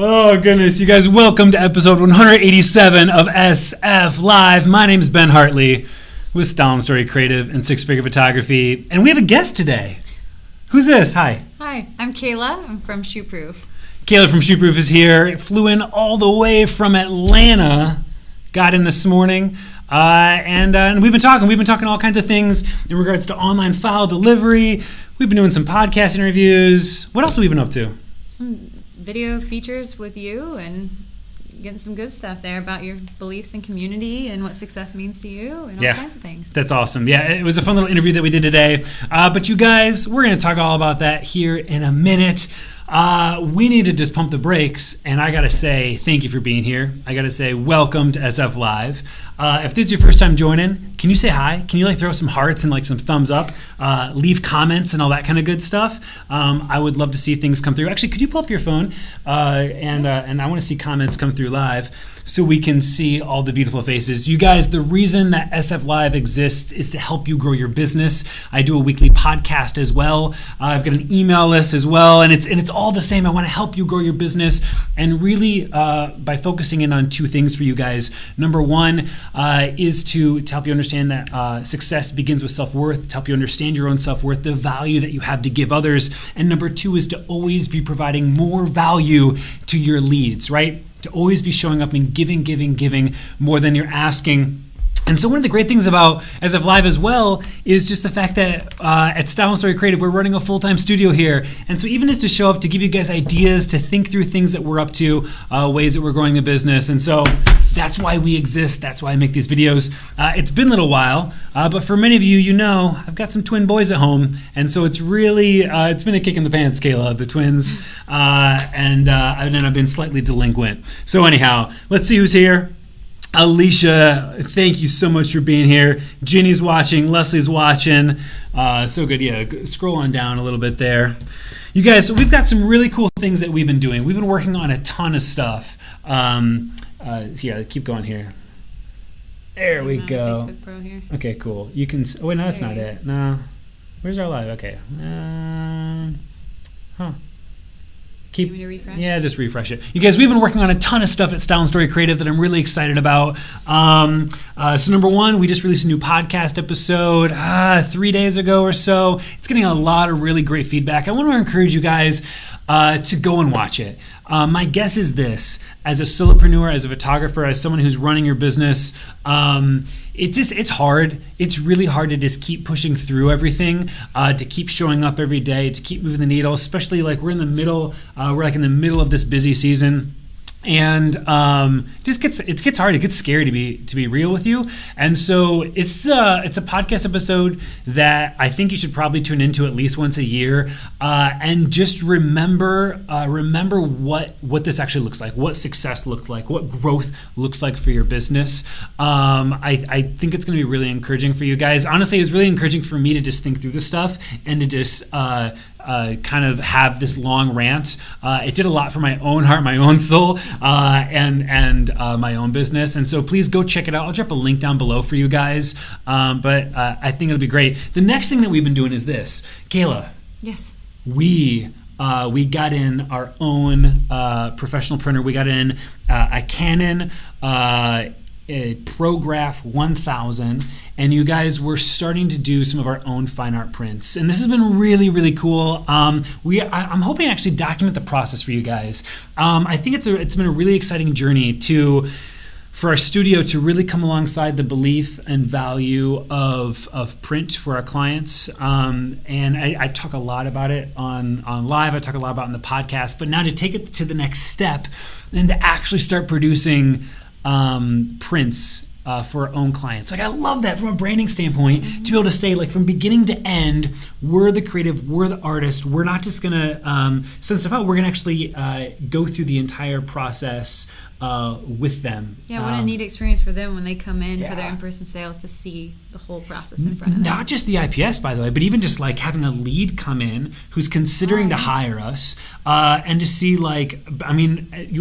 Oh, goodness. You guys, welcome to episode 187 of SF Live. My name's Ben Hartley with Style & Story Creative and Six Figure Photography. And we have a guest today. Who's this? Hi. Hi, I'm Kayla. I'm from ShootProof. Kayla from ShootProof is here. Flew in all the way from Atlanta. Got in this morning. And we've been talking all kinds of things in regards to online file delivery. We've been doing some podcast interviews. What else have we been up to? Some video features with you and getting some good stuff there about your beliefs and community and what success means to you and all kinds of things. That's awesome. Yeah, it was a fun little interview that we did today. But you guys, we're going to talk all about that here in a minute. We need to just pump the brakes, and I got to say thank you for being here. I got to say welcome to SF Live. If this is your first time joining, can you say hi? Can you throw some hearts and some thumbs up? Leave comments and all that kind of good stuff. I would love to see things come through. Actually, could you pull up your phone? And I want to see comments come through live so we can see all the beautiful faces. You guys, the reason that SF Live exists is to help you grow your business. I do a weekly podcast as well. I've got an email list as well, and it's all the same. I want to help you grow your business, and really by focusing in on two things for you guys. Number one is to help you understand that success begins with self-worth, to help you understand your own self-worth, the value that you have to give others. And number two is to always be providing more value to your leads, right? To always be showing up and giving more than you're asking. And so one of the great things about SF Live as well is just the fact that at Style & Story Creative, we're running a full-time studio here. And so even just to show up, to give you guys ideas, to think through things that we're up to, ways that we're growing the business. And so that's why we exist. That's why I make these videos. It's been a little while, but for many of you, you know, I've got some twin boys at home. And so it's really, it's been a kick in the pants, Kayla, the twins. And I've been slightly delinquent. So anyhow, let's see who's here. Alicia, thank you so much for being here. Ginny's watching, Leslie's watching. So good. Yeah, scroll on down a little bit there. You guys, so we've got some really cool things that we've been doing. We've been working on a ton of stuff. Yeah, keep going here. There we go. Facebook Pro here. Okay, cool. You can. Oh wait, no, that's not it. No, where's our live? Okay. Keep me to refresh? Yeah, just refresh it. You guys, we've been working on a ton of stuff at Style & Story Creative that I'm really excited about. So number one, we just released a new podcast episode 3 days ago or so. It's getting a lot of really great feedback. I want to encourage you guys to go and watch it. My guess is this: as a solopreneur, as a photographer, as someone who's running your business, it's hard. It's really hard to just keep pushing through everything, to keep showing up every day, to keep moving the needle, especially we're in the middle, in the middle of this busy season. And it gets hard. It gets scary to be real with you. And so it's a podcast episode that I think you should probably tune into at least once a year, and just remember what this actually looks like, what success looks like, what growth looks like for your business. I think it's going to be really encouraging for you guys. Honestly, it's really encouraging for me to just think through this stuff and to just kind of have this long rant. It did a lot for my own heart, my own soul, and my own business. And so please go check it out. I'll drop a link down below for you guys. But I think it'll be great. The next thing that we've been doing is this. Kayla. Yes. We got in our own professional printer. We got in a Canon a ProGraph 1000, and you guys were starting to do some of our own fine art prints, and this has been really, really cool. I'm hoping to actually document the process for you guys. I think it's been a really exciting journey for our studio to really come alongside the belief and value of print for our clients. And I talk a lot about it on live. I talk a lot about it in the podcast. But now to take it to the next step and to actually start producing prints for our own clients. I love that from a branding standpoint, to be able to say, from beginning to end, we're the creative, we're the artist. We're not just gonna send stuff out. We're gonna actually go through the entire process with them. Yeah, what a neat experience for them when they come in for their in-person sales to see the whole process in front of them. Not just the IPS, by the way, but even just having a lead come in who's considering to hire us, and to see you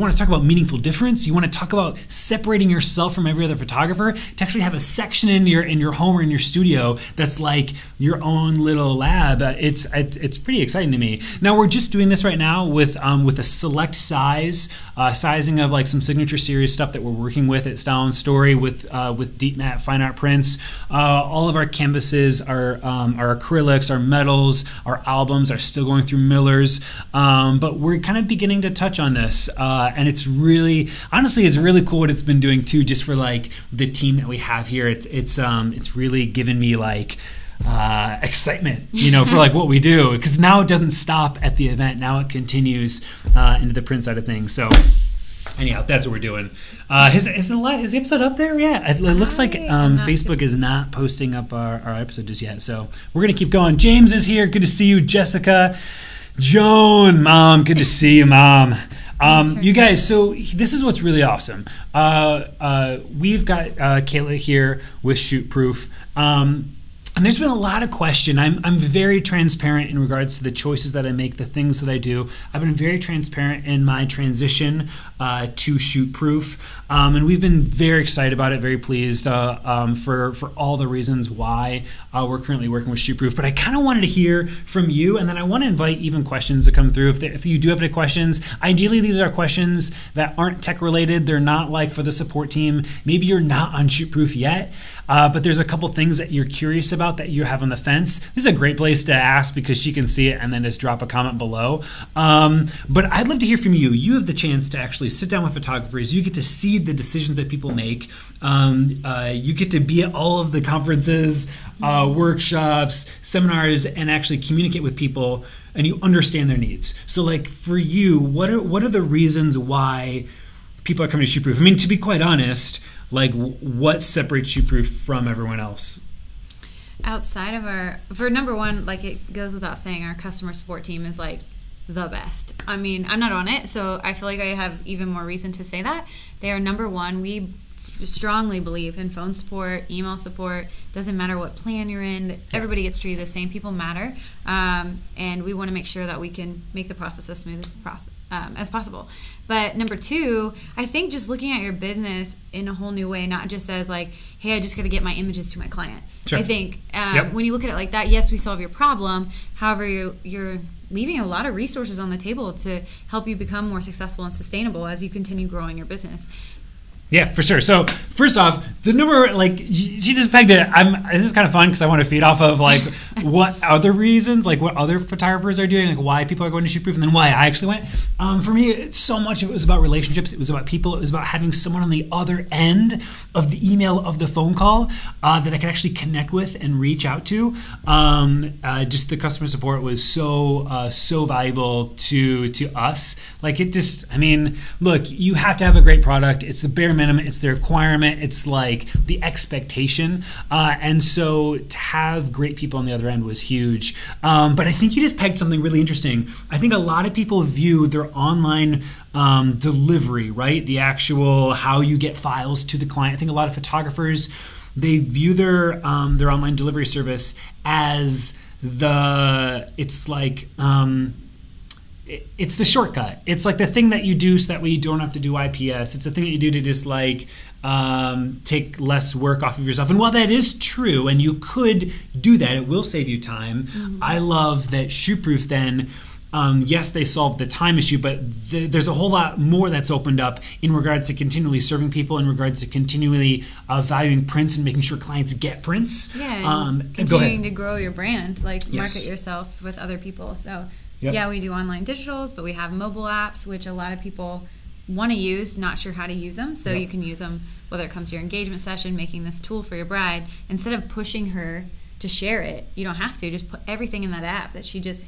want to talk about meaningful difference. You want to talk about separating yourself from every other photographer. photographer to actually have a section in your home or in your studio that's like your own little lab. It's pretty exciting to me. Now we're just doing this right now with a select sizing of like some signature series stuff that we're working with at Style and Story with deep matte fine art prints. All of our canvases, our acrylics, our metals, our albums are still going through millers, but we're kind of beginning to touch on this, and it's really cool what it's been doing too, just for like the team that we have here. It's really given me like excitement, for like what we do, because now it doesn't stop at the event. Now it continues into the print side of things. So anyhow, that's what we're doing. Is the episode up there? Yeah, it looks like Facebook is not posting up our episode just yet. So we're going to keep going. James is here. Good to see you. Jessica. Joan, Mom. Good to see you, Mom. You guys, so this is what's really awesome. We've got Kayla here with ShootProof. And there's been a lot of question. I'm very transparent in regards to the choices that I make, the things that I do. I've been very transparent in my transition to ShootProof, and we've been very excited about it, very pleased for all the reasons why we're currently working with ShootProof. But I kind of wanted to hear from you, and then I want to invite even questions to come through. If you do have any questions, ideally these are questions that aren't tech related. They're not like for the support team. Maybe you're not on ShootProof yet, but there's a couple things that you're curious about that you have on the fence. This is a great place to ask because she can see it and then just drop a comment below. But I'd love to hear from you. You have the chance to actually sit down with photographers. You get to see the decisions that people make. You get to be at all of the conferences, workshops, seminars, and actually communicate with people, and you understand their needs. So like for you, what are the reasons why people are coming to ShootProof? I mean, to be quite honest, like what separates ShootProof from everyone else? Outside of for number one, like it goes without saying, our customer support team is like the best. I mean, I'm not on it, so I feel like I have even more reason to say that. They are number one. We strongly believe in phone support, email support. Doesn't matter what plan you're in. Everybody gets treated the same. People matter, and we want to make sure that we can make the process as smooth as possible. But number two, I think just looking at your business in a whole new way, not just as like, hey, I just got to get my images to my client. Sure. I think when you look at it like that, yes, we solve your problem. However, you're leaving a lot of resources on the table to help you become more successful and sustainable as you continue growing your business. Yeah, for sure. So first off, the number, like, she just pegged it. This is kind of fun because I want to feed off of like what other reasons, like what other photographers are doing, like why people are going to ShootProof, and then why I actually went. For me, so much of it was about relationships. It was about people. It was about having someone on the other end of the email, of the phone call, that I could actually connect with and reach out to. Just the customer support was so valuable to us. Like it just, I mean, look, you have to have a great product. It's the bare minimum, it's the requirement, it's like the expectation, and so to have great people on the other end was huge. But I think you just pegged something really interesting. I think a lot of people view their online delivery, right? The actual how you get files to the client. I think a lot of photographers, they view their online delivery service as it's the shortcut. It's like the thing that you do so that we don't have to do IPS. It's the thing that you do to just like take less work off of yourself. And while that is true, and you could do that, it will save you time. Mm-hmm. I love that ShootProof then, yes, they solved the time issue, but there's a whole lot more that's opened up in regards to continually serving people, in regards to continually valuing prints and making sure clients get prints. Yeah, and continuing to grow your brand, like market yourself with other people. So yeah, we do online digitals, but we have mobile apps, which a lot of people want to use, not sure how to use them. So you can use them, whether it comes to your engagement session, making this tool for your bride. Instead of pushing her to share it, you don't have to. Just put everything in that app that she just,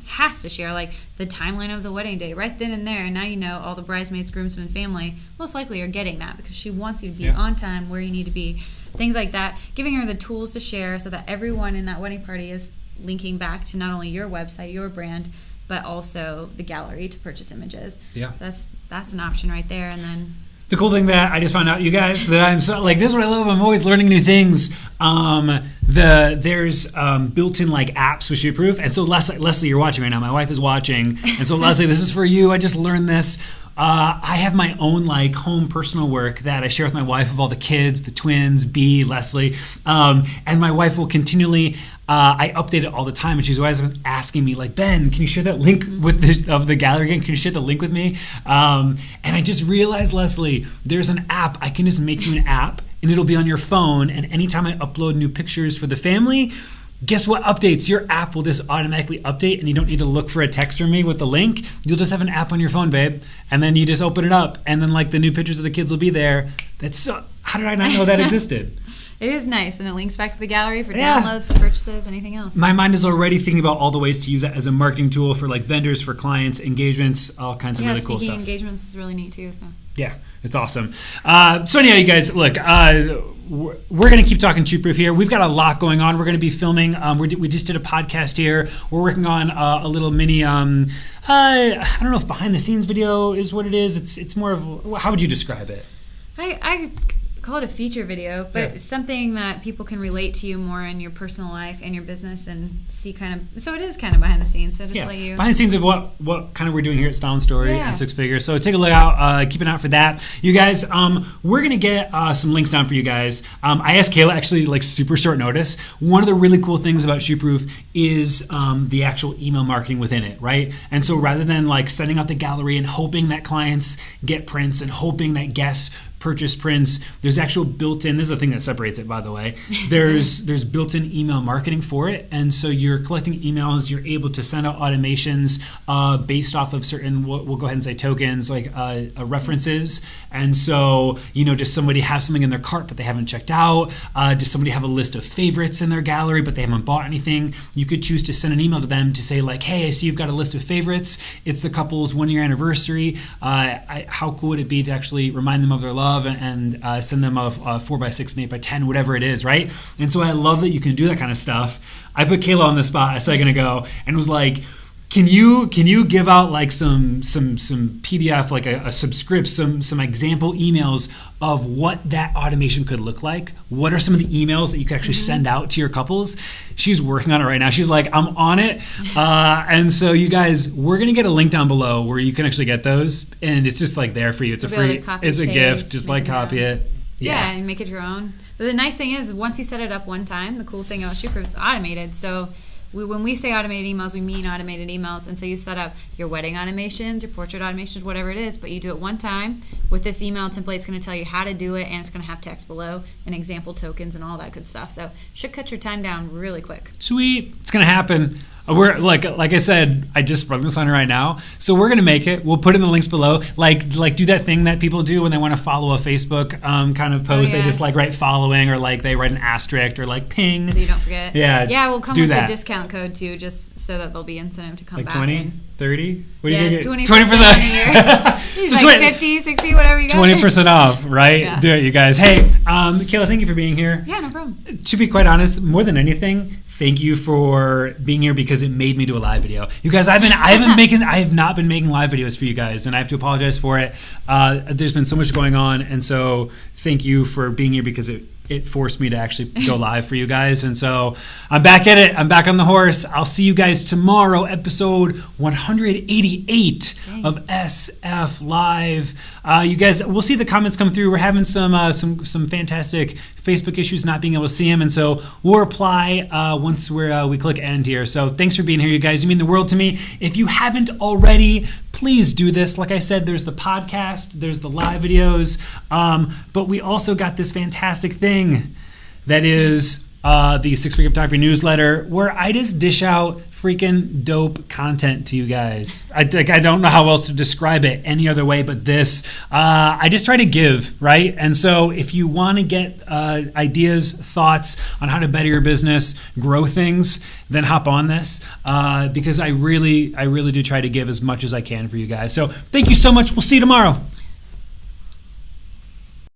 has to share, like the timeline of the wedding day right then and there. And now you know all the bridesmaids, groomsmen, family most likely are getting that because she wants you to be on time, where you need to be, things like that. Giving her the tools to share so that everyone in that wedding party is linking back to not only your website, your brand, but also the gallery to purchase images. Yeah. So that's an option right there. And then the cool thing that I just found out, you guys, that I'm so like, this is what I love. I'm always learning new things. There's built-in like apps with ShootProof, and so Leslie, you're watching right now. My wife is watching, and so Leslie, this is for you. I just learned this. I have my own like home personal work that I share with my wife of all the kids, the twins, B, Leslie, and my wife will continually. I update it all the time, and she's always asking me, like, Ben, can you share that link of the gallery again? Can you share the link with me? And I just realized, Leslie, there's an app. I can just make you an app, and it'll be on your phone. And anytime I upload new pictures for the family, guess what updates? Your app will just automatically update, and you don't need to look for a text from me with the link. You'll just have an app on your phone, babe, and then you just open it up, and then like the new pictures of the kids will be there. How did I not know that existed? It is nice, and it links back to the gallery for downloads, for purchases, anything else. My mind is already thinking about all the ways to use it as a marketing tool for like vendors, for clients, engagements, all kinds of really cool stuff. Engagements is really neat too. So yeah, it's awesome. So anyhow, you guys, look, we're going to keep talking ShootProof here. We've got a lot going on. We're going to be filming. We just did a podcast here. We're working on a little mini. I don't know if behind the scenes video is what it is. It's more of, how would you describe it? I call it a feature video, but something that people can relate to you more in your personal life and your business and see kind of, so it is kind of behind the scenes. So just let you behind the scenes of what kind of we're doing here at Style & Story and Six Figures. So take a look out, keep an eye out for that. You guys, we're gonna get some links down for you guys. I asked Kayla actually like super short notice. One of the really cool things about ShootProof is the actual email marketing within it, right? And so rather than like sending out the gallery and hoping that clients get prints and hoping that guests purchase prints, there's actual built-in, this is the thing that separates it, by the way, there's built-in email marketing for it. And so you're collecting emails, you're able to send out automations based off of certain, we'll go ahead and say tokens, like references. And so, does somebody have something in their cart but they haven't checked out? Does somebody have a list of favorites in their gallery but they haven't bought anything? You could choose to send an email to them to say like, hey, I see you've got a list of favorites. It's the couple's 1-year anniversary. How cool would it be to actually remind them of their love and send them a 4x6 and 8x10, whatever it is, right? And so I love that you can do that kind of stuff. I put Kayla on the spot a second ago and was like, can you give out like some PDF, like a subscript, some example emails of what that automation could look like? What are some of the emails that you could actually send out to your couples? She's working on it right now. She's like, I'm on it. And so you guys, we're gonna get a link down below where you can actually get those, and it's just like there for you. It's a free, it's a gift. Just like copy it. Yeah, and make it your own. But the nice thing is, once you set it up one time, the cool thing about ShootProof is automated. So when we say automated emails, we mean automated emails. And so you set up your wedding automations, your portrait automations, whatever it is, but you do it one time. With this email template, it's going to tell you how to do it, and it's going to have text below and example tokens and all that good stuff. So should cut your time down really quick. Sweet. It's going to happen. We're like I said, I just sprung this on her right now. So we're gonna make it. We'll put in the links below. Like do that thing that people do when they want to follow a Facebook kind of post. They just like write following, or like they write an asterisk or like ping. So you don't forget. Yeah. We'll come with a discount code too, just so that there'll be incentive to come like back. 20, 30? What do you get? 20% a year. He's so like 50, 60, whatever you got. 20% off, right? Yeah. Do it, you guys. Hey, Kayla, thank you for being here. Yeah, no problem. To be quite honest, more than anything, thank you for being here because it made me do a live video. You guys, I have not been making live videos for you guys, and I have to apologize for it. There's been so much going on, and so thank you for being here because it forced me to actually go live for you guys. And so I'm back at it. I'm back on the horse. I'll see you guys tomorrow, episode 188 of SF Live. You guys, we'll see the comments come through. We're having some fantastic Facebook issues not being able to see them, and so we'll reply once we click end here. So thanks for being here, you guys. You mean the world to me. If you haven't already, please do this. Like I said, there's the podcast, there's the live videos, but we also got this fantastic thing that is the Six Figure Photography newsletter, where I just dish out freaking dope content to you guys. I don't know how else to describe it any other way but this. I just try to give, right? And so if you want to get ideas, thoughts on how to better your business, grow things, then hop on this because I really do try to give as much as I can for you guys. So thank you so much. We'll see you tomorrow.